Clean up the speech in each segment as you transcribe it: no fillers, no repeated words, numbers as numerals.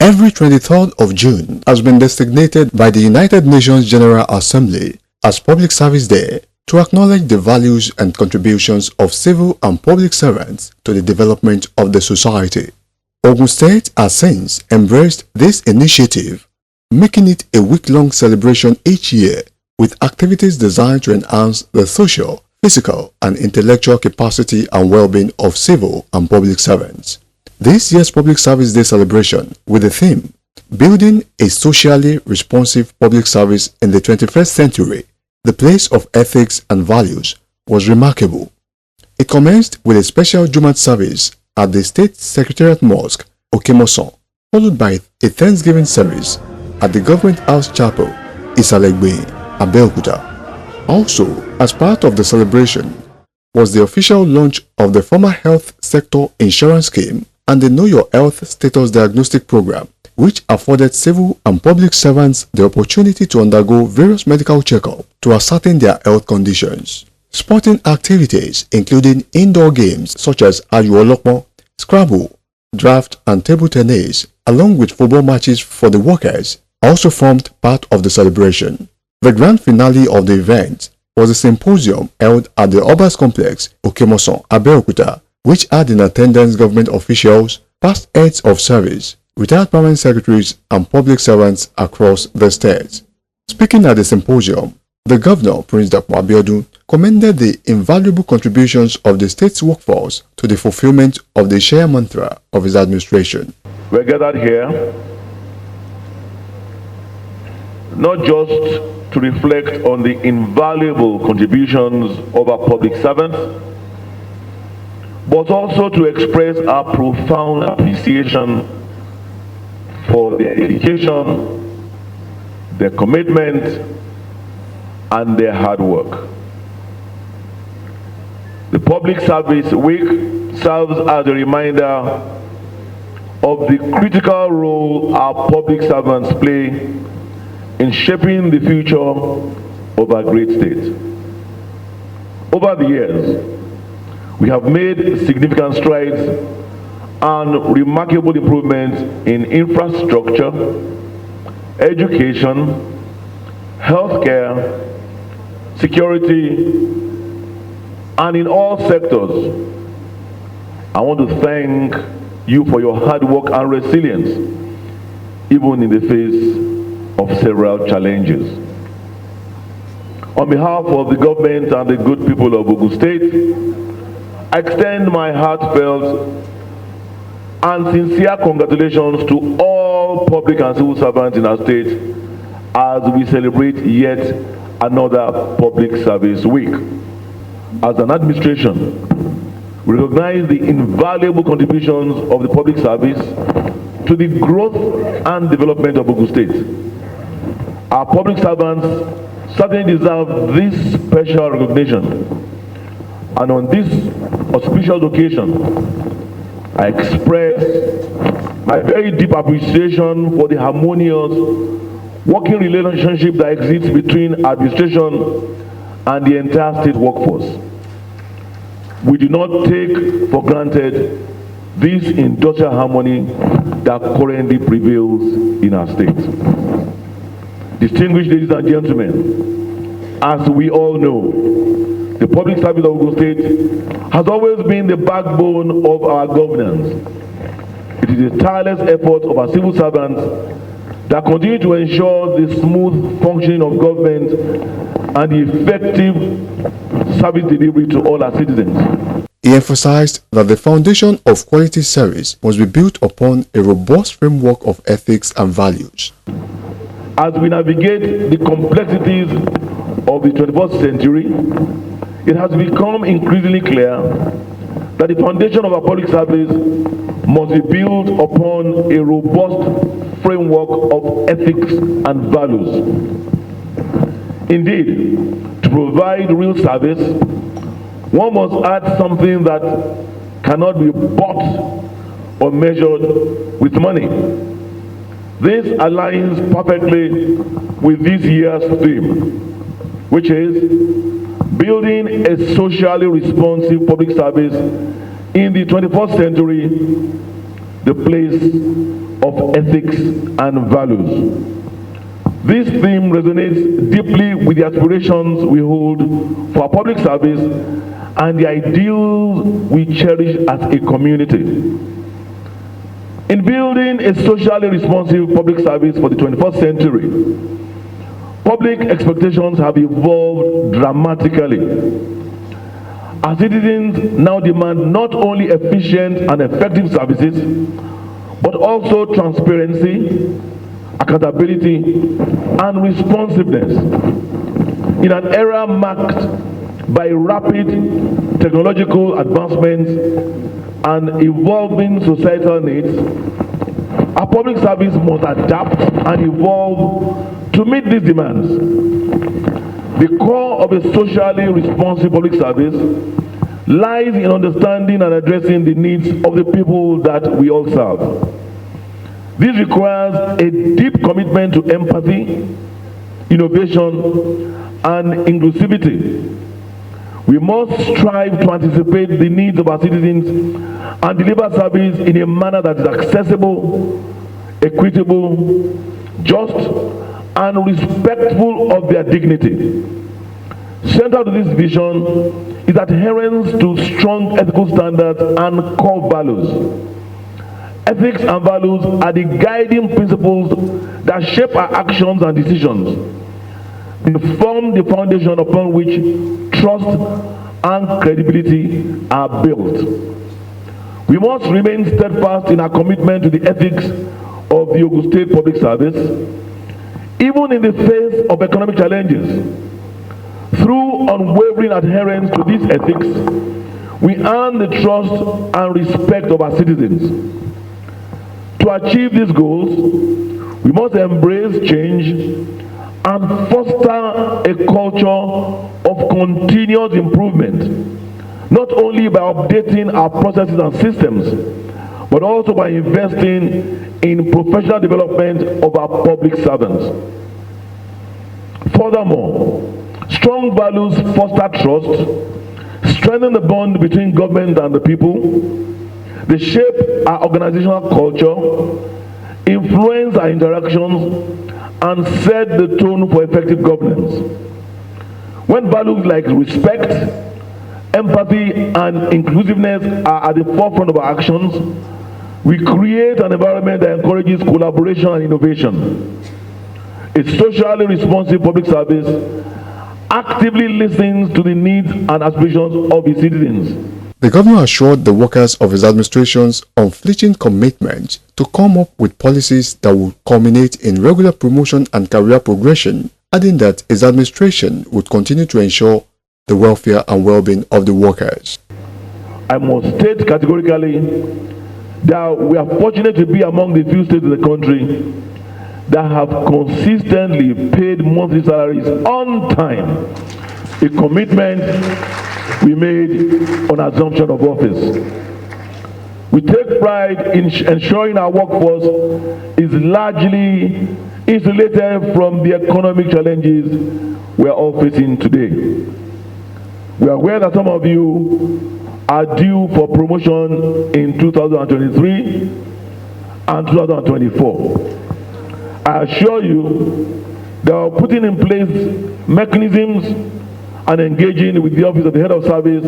Every 23rd of June has been designated by the United Nations General Assembly as Public Service Day to acknowledge the values and contributions of civil and public servants to the development of the society. Ogun State has since embraced this initiative, making it a week-long celebration each year with activities designed to enhance the social, physical, and intellectual capacity and well-being of civil and public servants. This year's Public Service Day celebration, with the theme, Building a Socially Responsive Public Service in the 21st Century, the Place of Ethics and Values, was remarkable. It commenced with a special Jumat service at the State Secretariat Mosque, Okemoson, followed by a Thanksgiving service at the Government House Chapel, NTA Abeokuta. Also, as part of the celebration, was the official launch of the former health sector insurance scheme and the Know Your Health Status Diagnostic Program, which afforded civil and public servants the opportunity to undergo various medical checkups to ascertain their health conditions. Sporting activities, including indoor games such as Ayuolokmo, Scrabble, draft and table tennis, along with football matches for the workers, also formed part of the celebration. The grand finale of the event was a symposium held at the Obas Complex, Okemoson, Abeokuta, which had in attendance government officials, past heads of service, retired permanent secretaries, and public servants across the state. Speaking at the symposium, the Governor, Prince Dr. Abiodun, commended the invaluable contributions of the state's workforce to the fulfillment of the Share mantra of his administration. We're gathered here not just to reflect on the invaluable contributions of our public servants, but also to express our profound appreciation for their dedication, their commitment, and their hard work. The Public Service Week serves as a reminder of the critical role our public servants play in shaping the future of our great state. Over the years, we have made significant strides and remarkable improvements in infrastructure, education, healthcare, security, and in all sectors. I want to thank you for your hard work and resilience, even in the face of several challenges. On behalf of the government and the good people of Ogun State, I extend my heartfelt and sincere congratulations to all public and civil servants in our state as we celebrate yet another Public Service Week. As an administration, we recognize the invaluable contributions of the public service to the growth and development of Ogun State. Our public servants certainly deserve this special recognition. And on this auspicious occasion, I express my very deep appreciation for the harmonious working relationship that exists between administration and the entire state workforce. We do not take for granted this industrial harmony that currently prevails in our state. Distinguished ladies and gentlemen, as we all know, the public service of Ogun State has always been the backbone of our governance. It is a tireless effort of our civil servants that continue to ensure the smooth functioning of government and the effective service delivery to all our citizens. He emphasized that the foundation of quality service must be built upon a robust framework of ethics and values. As we navigate the complexities of the 21st century, it has become increasingly clear that the foundation of our public service must be built upon a robust framework of ethics and values. Indeed, to provide real service, one must add something that cannot be bought or measured with money. This aligns perfectly with this year's theme, which is building a socially responsive public service in the 21st century, the place of ethics and values. This theme resonates deeply with the aspirations we hold for our public service and the ideals we cherish as a community. In building a socially responsive public service for the 21st century, public expectations have evolved dramatically. Our citizens now demand not only efficient and effective services, but also transparency, accountability, and responsiveness. In an era marked by rapid technological advancements and evolving societal needs, our public service must adapt and evolve to meet these demands. The core of a socially responsive public service lies in understanding and addressing the needs of the people that we all serve. This requires a deep commitment to empathy, innovation, and inclusivity. We must strive to anticipate the needs of our citizens and deliver service in a manner that is accessible, equitable, just, and respectful of their dignity. Central to this vision is adherence to strong ethical standards and core values. Ethics and values are the guiding principles that shape our actions and decisions. They form the foundation upon which trust and credibility are built. We must remain steadfast in our commitment to the ethics of the Ogun State Public Service, even in the face of economic challenges. Through unwavering adherence to these ethics, we earn the trust and respect of our citizens. To achieve these goals, we must embrace change and foster a culture of continuous improvement, not only by updating our processes and systems, but also by investing in professional development of our public servants. Furthermore, strong values foster trust, strengthen the bond between government and the people. They shape our organizational culture, influence our interactions, and set the tone for effective governance. When values like respect, empathy, and inclusiveness are at the forefront of our actions, we create an environment that encourages collaboration and innovation. A socially responsive public service actively listens to the needs and aspirations of its citizens. The governor assured the workers of his administration's unflinching commitment to come up with policies that will culminate in regular promotion and career progression, adding that his administration would continue to ensure the welfare and well-being of the workers. I must state categorically that we are fortunate to be among the few states in the country that have consistently paid monthly salaries on time, a commitment we made on assumption of office. We take pride in ensuring our workforce is largely insulated from the economic challenges we are all facing today. We are aware that some of you are due for promotion in 2023 and 2024. I assure you that we are putting in place mechanisms and engaging with the Office of the Head of Service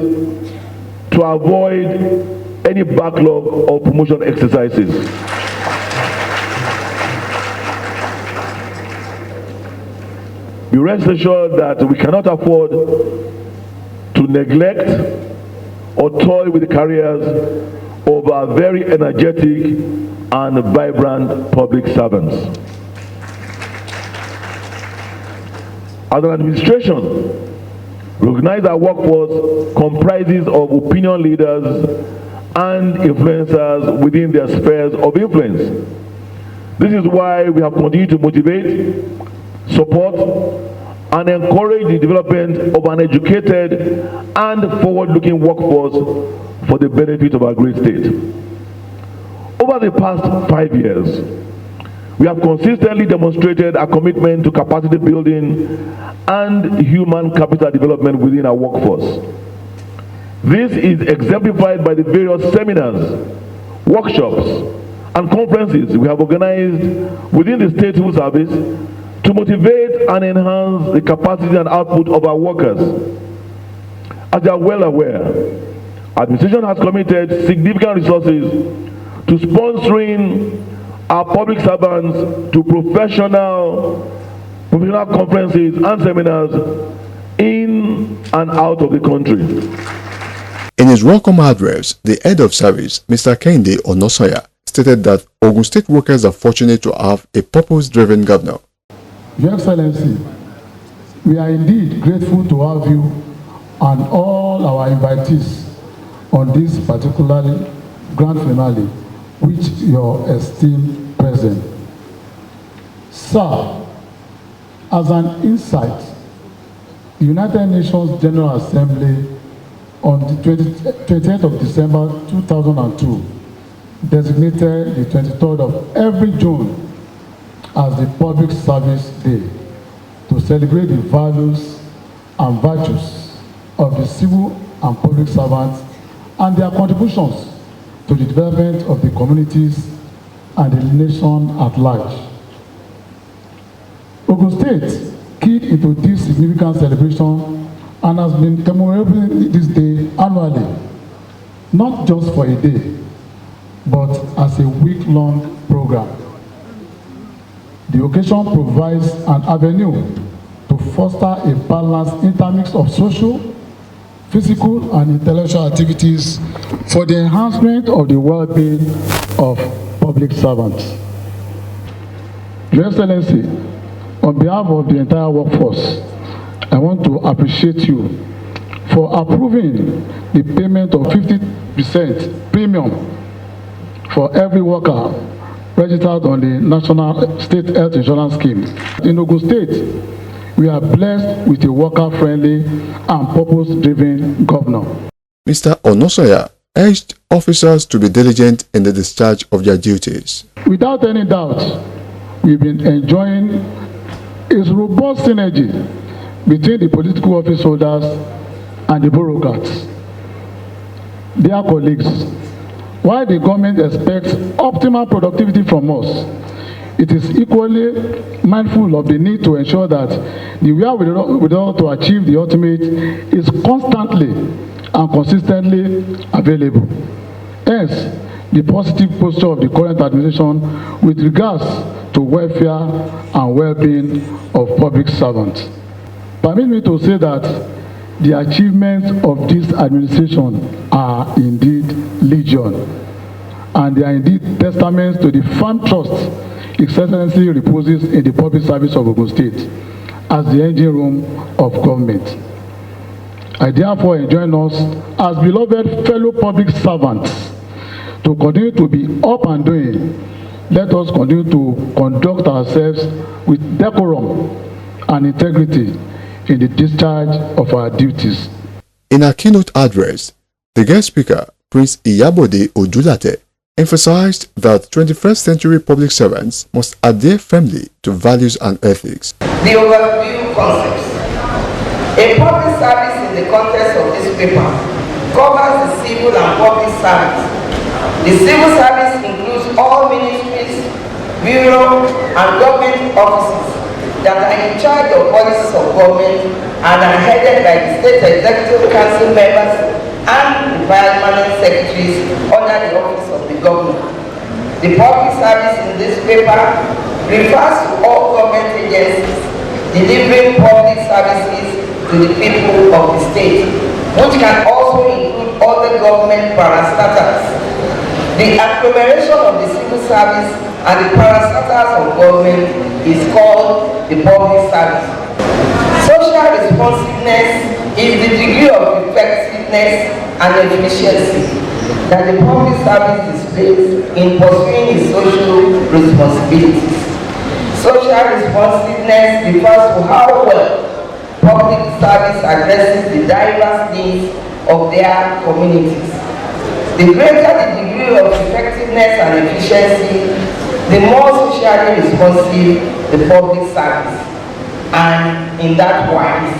to avoid any backlog of promotion exercises. Be rest assured that we cannot afford to neglect or toy with the careers of our very energetic and vibrant public servants. As an administration, recognize our workforce comprises of opinion leaders and influencers within their spheres of influence. This is why we have continued to motivate, support, and encourage the development of an educated and forward-looking workforce for the benefit of our great state. Over the past 5 years, we have consistently demonstrated our commitment to capacity building and human capital development within our workforce. This is exemplified by the various seminars, workshops, and conferences we have organized within the state civil service to motivate and enhance the capacity and output of our workers. As you are well aware, administration has committed significant resources to sponsoring our public servants to professional conferences and seminars in and out of the country. In his welcome address, the head of service, Mr. Kehinde Onosoya, stated that Ogun State workers are fortunate to have a purpose-driven governor. Your Excellency, we are indeed grateful to have you and all our invitees on this particularly grand finale with your esteemed president. Sir, as an insight, the United Nations General Assembly on the 28th of December 2002 designated the 23rd of every June as the Public Service Day to celebrate the values and virtues of the civil and public servants and their contributions to the development of the communities and the nation at large. Ogun State keyed into this significant celebration and has been commemorating this day annually, not just for a day, but as a week-long program. The occasion provides an avenue to foster a balanced intermix of social, physical, and intellectual activities for the enhancement of the well-being of public servants. Your Excellency, on behalf of the entire workforce, I want to appreciate you for approving the payment of 50% premium for every worker registered on the National State Health Insurance Scheme. In Ogun State, we are blessed with a worker-friendly and purpose-driven governor. Mr. Onosoya urged officers to be diligent in the discharge of their duties. Without any doubt, we've been enjoying a robust synergy between the political office holders and the bureaucrats. Dear colleagues, while the government expects optimal productivity from us, it is equally mindful of the need to ensure that the wherewithal to achieve the ultimate is constantly and consistently available. Hence, the positive posture of the current administration with regards to welfare and well-being of public servants. Permit me to say that the achievements of this administration are indeed legion, and they are indeed testaments to the firm trust His Excellency reposes in the public service of Ogun State as the engine room of government. I therefore enjoin us as beloved fellow public servants to continue to be up and doing. Let us continue to conduct ourselves with decorum and integrity in the discharge of our duties. In her keynote address, the guest speaker, Prince Iyabode Odulate, emphasized that 21st century public servants must adhere firmly to values and ethics. The overview concepts. A public service in the context of this paper covers the civil and public service. The civil service includes all ministries, bureau, and government offices that are in charge of policies of government and are headed by the State Executive Council members and the permanent secretaries under the office of the governor. The public service in this paper refers to all government agencies delivering public services to the people of the state, which can also include other government parastatals. The agglomeration of the civil service and the parastatals of government is called the public service. Social responsiveness is the degree of effectiveness and efficiency that the public service displays in pursuing its social responsibilities. Social responsiveness refers to how well public service addresses the diverse needs of their communities. The greater the degree of effectiveness and efficiency, the more socially responsive the public service. And in that wise,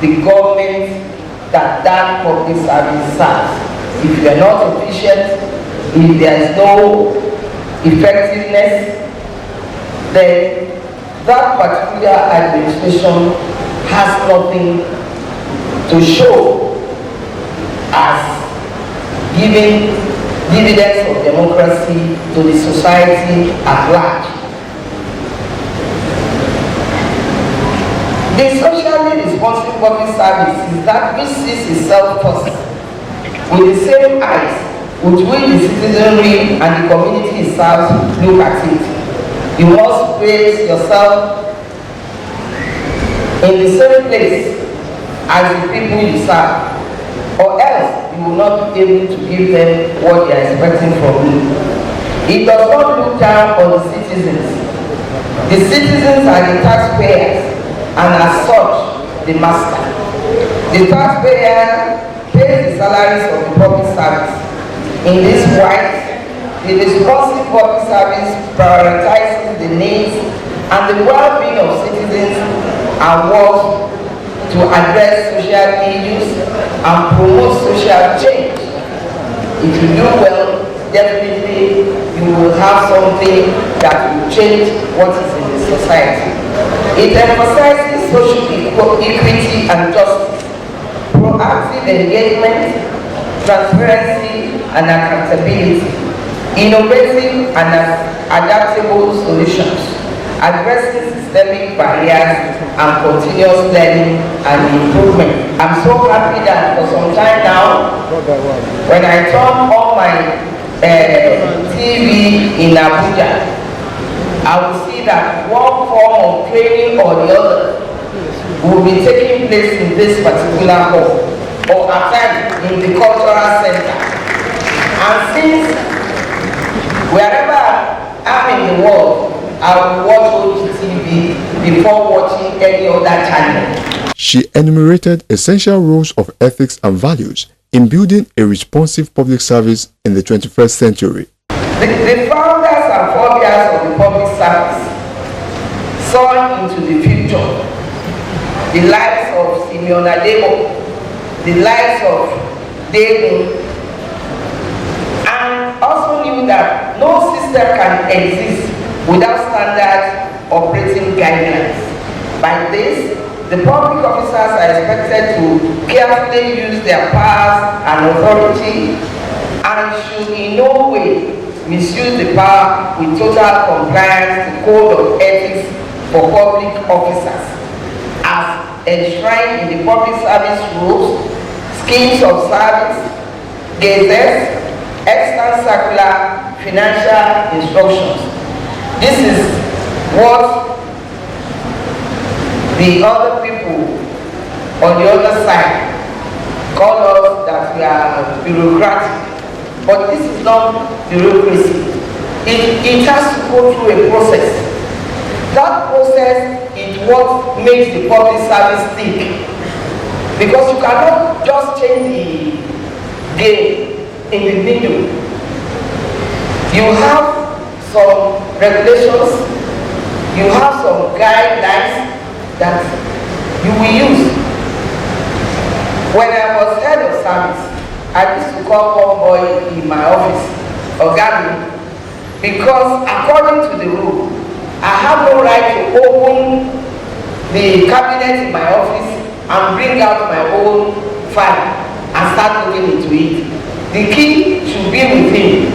the government that public service serves. If you are not efficient, if effectiveness, then that particular administration has nothing to show as giving dividends of democracy to the society at large. The socially responsible public service is that which sees itself first with the same eyes with which the citizenry and the community itself look at it. You must place yourself in the same place as the people you serve, or else you will not be able to give them what they are expecting from you. It does not look down on the citizens. The citizens are the taxpayers, and as such, the master. The taxpayer pays the salaries of the public service. In this wise, the responsive public service prioritizes the needs and the well-being of citizens and works to address social issues and promote social change. If you do well, definitely you will have something that will change what is in the society. It emphasizes social equity and justice, proactive engagement, transparency and accountability, innovative and adaptable solutions, addressing systemic barriers and continuous learning and improvement. I'm so happy that for some time now, when I turn on my TV in Abuja, I will see that one form of training or the other will be taking place in this particular hall or at times in the cultural center. And since wherever I'm in the world, I will watch TV before watching any other channel. She enumerated essential rules of ethics and values in building a responsive public service in the 21st century. The founders and forebears of the public service saw into the future the lives of Simeon Adebo, the lives of David, and also knew that no system can exist without standard operating guidelines. By this, the public officers are expected to carefully use their powers and authority and should in no way misuse the power with total compliance to code of ethics for public officers as enshrined in the public service rules, schemes of service, gazettes, extant circular, financial instructions. This is what the other people on the other side call us that we are bureaucratic. But this is not bureaucracy. It has to go through a process. That process is what makes the public service stick. Because you cannot just change the game in the middle. You have some regulations, you have some guidelines that you will use. When I was head of service, I used to call one boy in my office, Ogun, because according to the rule, I have no right to open the cabinet in my office and bring out my own file and start looking into it. The key should be with him.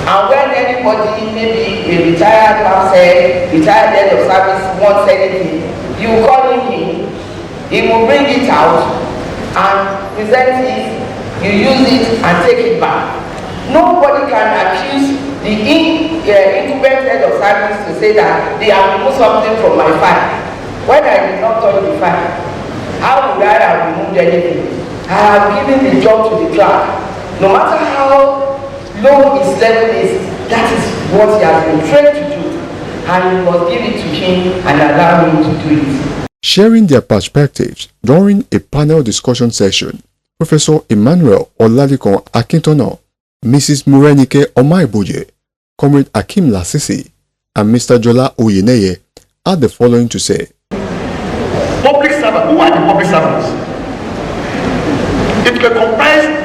And when anybody, maybe a retired person, retired head of service wants anything, you call him in, he will bring it out and present it. You use it and take it back. Nobody can accuse the incumbent head of service to say that they have removed something from my file. When I did not touch the file, how would I have removed anything? I have given the job to the clerk. No matter how low his level is, that is what he has been trained to do. And you must give it to him and allow him to do it. Sharing their perspectives during a panel discussion session, Professor Emmanuel Olalikon Akintono, Mrs. Murenike Omaiboye, Comrade Akim Lasisi, and Mr. Jola Oyeneye had the following to say. Public servants, who are the public servants? It will comprise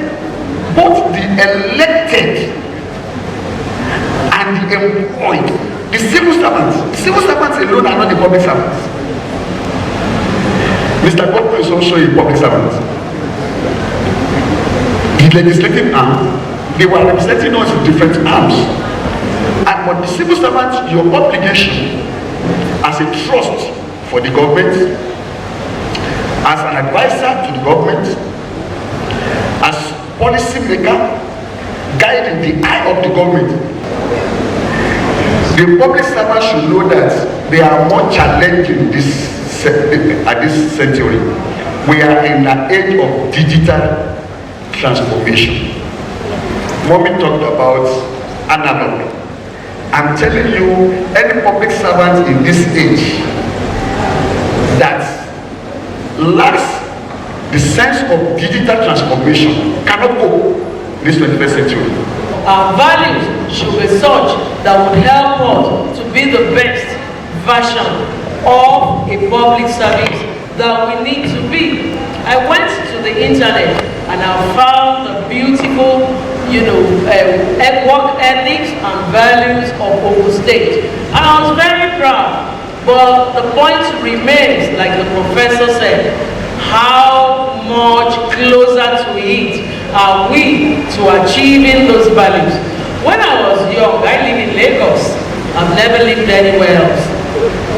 both the elected and the employ the civil servants. The civil servants alone are not the public servants. Mr. Governor is also a public servant. The legislative arm, they were representing us in different arms. And for the civil servants, your obligation as a trust for the government, as an advisor to the government, as policy maker, guiding the eye of the government. The public servants should know that they are more challenging at this century. We are in an age of digital transformation. Mommy talked about analog. I'm telling you, any public servant in this age that lacks the sense of digital transformation cannot go in this 21st century. Our values should be such that would help us to be the best version of a public service that we need to be. I went to the internet and I found the beautiful, work ethics and values of Ogun State. And I was very proud. But the point remains, like the professor said, how much closer to it are we to achieving those values? When I was young, I lived in Lagos. I've never lived anywhere else.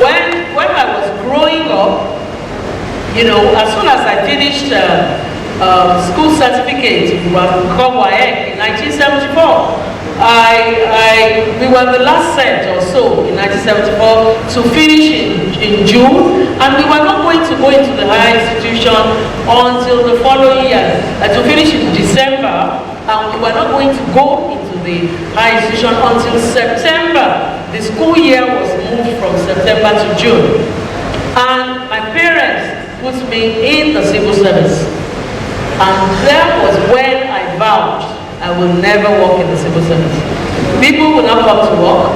When I was growing up, as soon as I finished school certificate in 1974, we were the last set or so in 1974 to finish in June, and we were not going to go into the higher institution until the following year, to finish in December, and we were not going to go into the higher institution until September. The school year was moved from September to June, and my parents put me in the civil service, and that was when I vowed I will never work in the civil service. People will not come to work.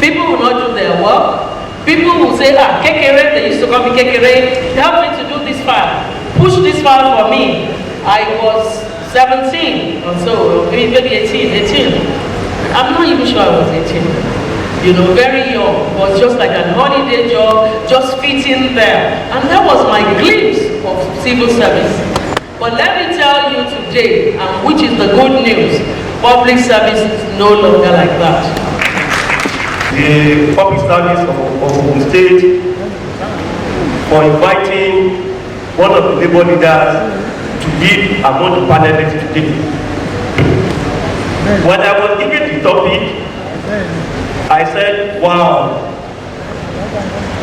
People will not do their work. People will say, Kekere, they used to call me Kekere, help me to do this file. Push this file for me. I was 17 or so, maybe 18. I'm not even sure I was 18. Very young. It was just like a holiday job, just fitting there. And that was my glimpse of civil service. But let me tell you today, and which is the good news, public service is no longer like that. The public service of Ogun State for inviting one of the labor leaders to be among the panelists today. When I was given the topic, I said, wow,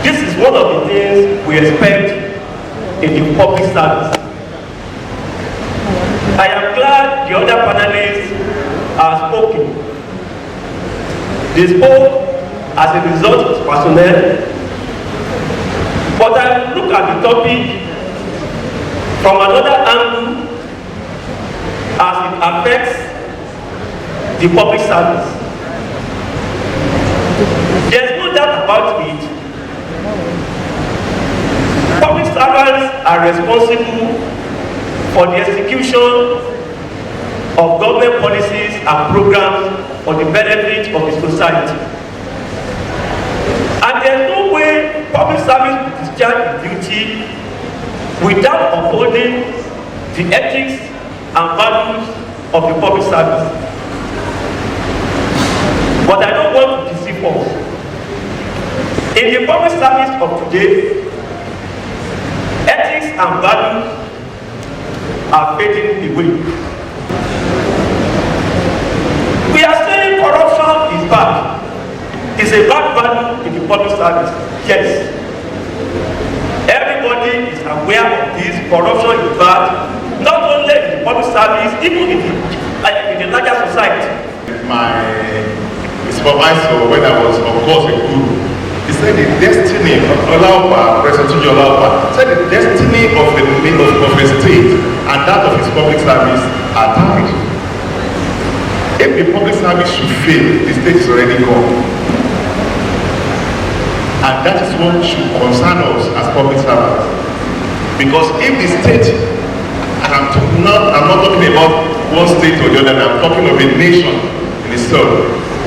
this is one of the things we expect in the public service. I am glad the other panelists are spoken. They spoke as a result of personnel, but I look at the topic from another angle as it affects the public service. There's no doubt about it. Public servants are responsible for the execution of government policies and programs for the benefit of the society. And there's no way public service will discharge the duty without upholding the ethics and values of the public service. But I don't want to deceive us. In the public service of today, ethics and values are fading away. We are saying corruption is bad. It's a bad value in the public service. Yes. Everybody is aware of this. Corruption is bad. Not only in the public service, even in the larger society. My supervisor, when I was, of course, a guru, he said the destiny of President Olaupa said the destiny of the state and that of his public service are tied. If the public service should fail, the state is already gone. And that is what should concern us as public servants. Because if the state, and I'm not talking about one state or the other, I'm talking of a nation in itself.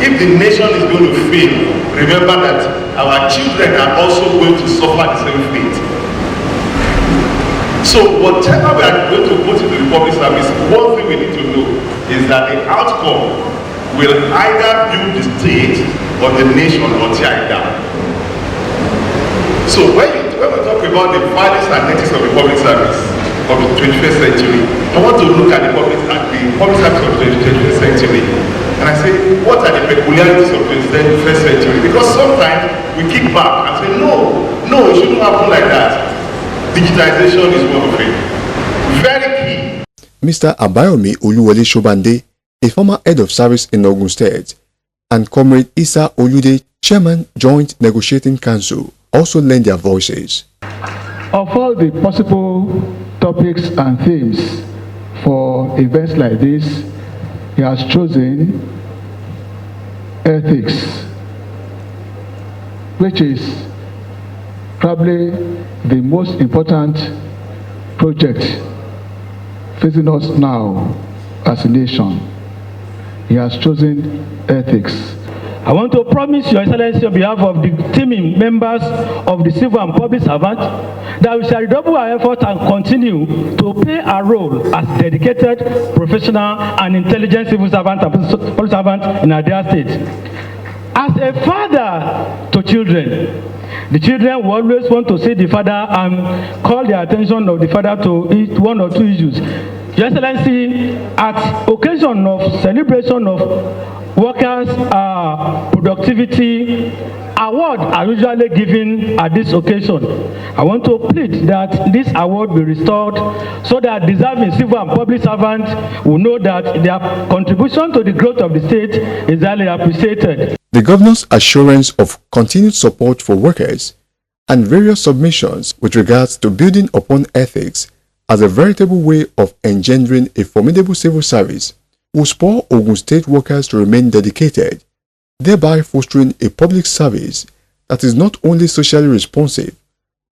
if the nation is going to fail, remember that our children are also going to suffer the same fate. So whatever we are going to put into the public service, one thing we need to know is that the outcome will either build the state or the nation or tear it down. So when we talk about the values and ethics of the public service of the 21st century, I want to look at the public service of the 21st century. And I say, what are the peculiarities of the 21st century? Because sometimes we kick back and say, no, it shouldn't happen like that. Digitization is one of it. Very key. Mr. Abayomi Oluwole Sobande, a former head of service in Ogun State, and Comrade Isa Olude, Chairman, Joint Negotiating Council, also lend their voices. Of all the possible topics and themes for events like this, he has chosen ethics, which is probably the most important project facing us now as a nation. He has chosen ethics. I want to promise Your Excellency on behalf of the teaming members of the civil and public servant that we shall redouble our effort and continue to play a role as dedicated, professional and intelligent civil servant and public servant in our dear state. As a father to children, the children will always want to see the father and call the attention of the father to one or two issues. Your Excellency, at occasion of celebration of workers' productivity award are usually given at this occasion. I want to plead that this award be restored so that deserving civil and public servants will know that their contribution to the growth of the state is highly appreciated. The governor's assurance of continued support for workers and various submissions with regards to building upon ethics as a veritable way of engendering a formidable civil service will spur Ogun State workers to remain dedicated, thereby fostering a public service that is not only socially responsive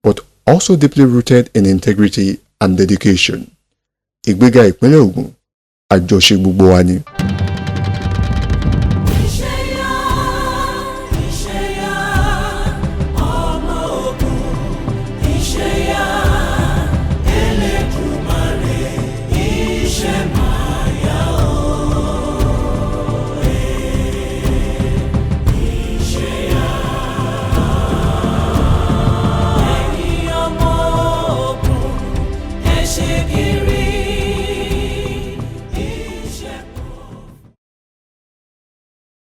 but also deeply rooted in integrity and dedication. Ìgbéga ìpínlẹ̀ Ògùn, àjọṣe gbogbo wa ni. Shake it.